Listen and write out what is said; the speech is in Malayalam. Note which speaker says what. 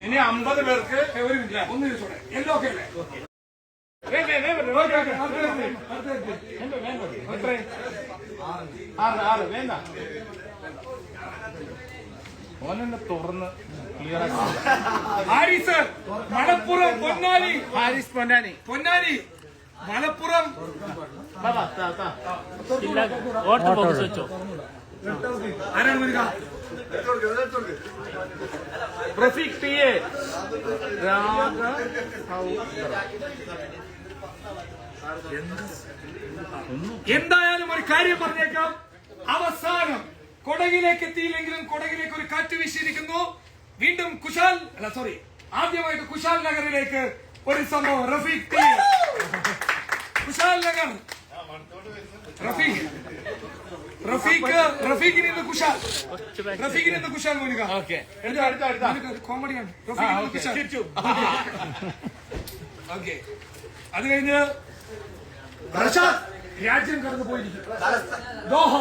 Speaker 1: ഇനി 50 പേർക്ക്
Speaker 2: ഒരു മിനിറ്റ് ഒന്ന് ചോദിച്ചോടെ എല്ലോ ഒക്കെ അല്ലേ
Speaker 1: വേണ്ട ഓനെന്നെ തുറന്ന് ക്ലിയർ ആക്കി.
Speaker 2: ഹാരിസ് മലപ്പുറം പൊന്നാനി.
Speaker 1: ഹാരിസ് പൊന്നാനി.
Speaker 2: പൊന്നാനി മലപ്പുറം. ആരാണ് വരിക?
Speaker 1: Rafeeq T A.
Speaker 2: എന്തായാലും ഒരു കാര്യം പറഞ്ഞേക്കാം, അവസാനം കൊടകിലേക്ക് എത്തിയില്ലെങ്കിലും കൊടകിലേക്ക് ഒരു കാറ്റ് വീശിയിരിക്കുന്നു. വീണ്ടും ആദ്യമായിട്ട് കുശാൽ നഗറിലേക്ക് ഒരു സംഭവം. Rafeeq T A, Kushal Nagar. റഫീഖിന് ഇന്ന് കുശാൽ മോനിക. കോമഡിയാണ്. ഓക്കെ, അത് കഴിഞ്ഞ് രാജ്യം കടന്നു പോയിരിക്കും. ദോഹ.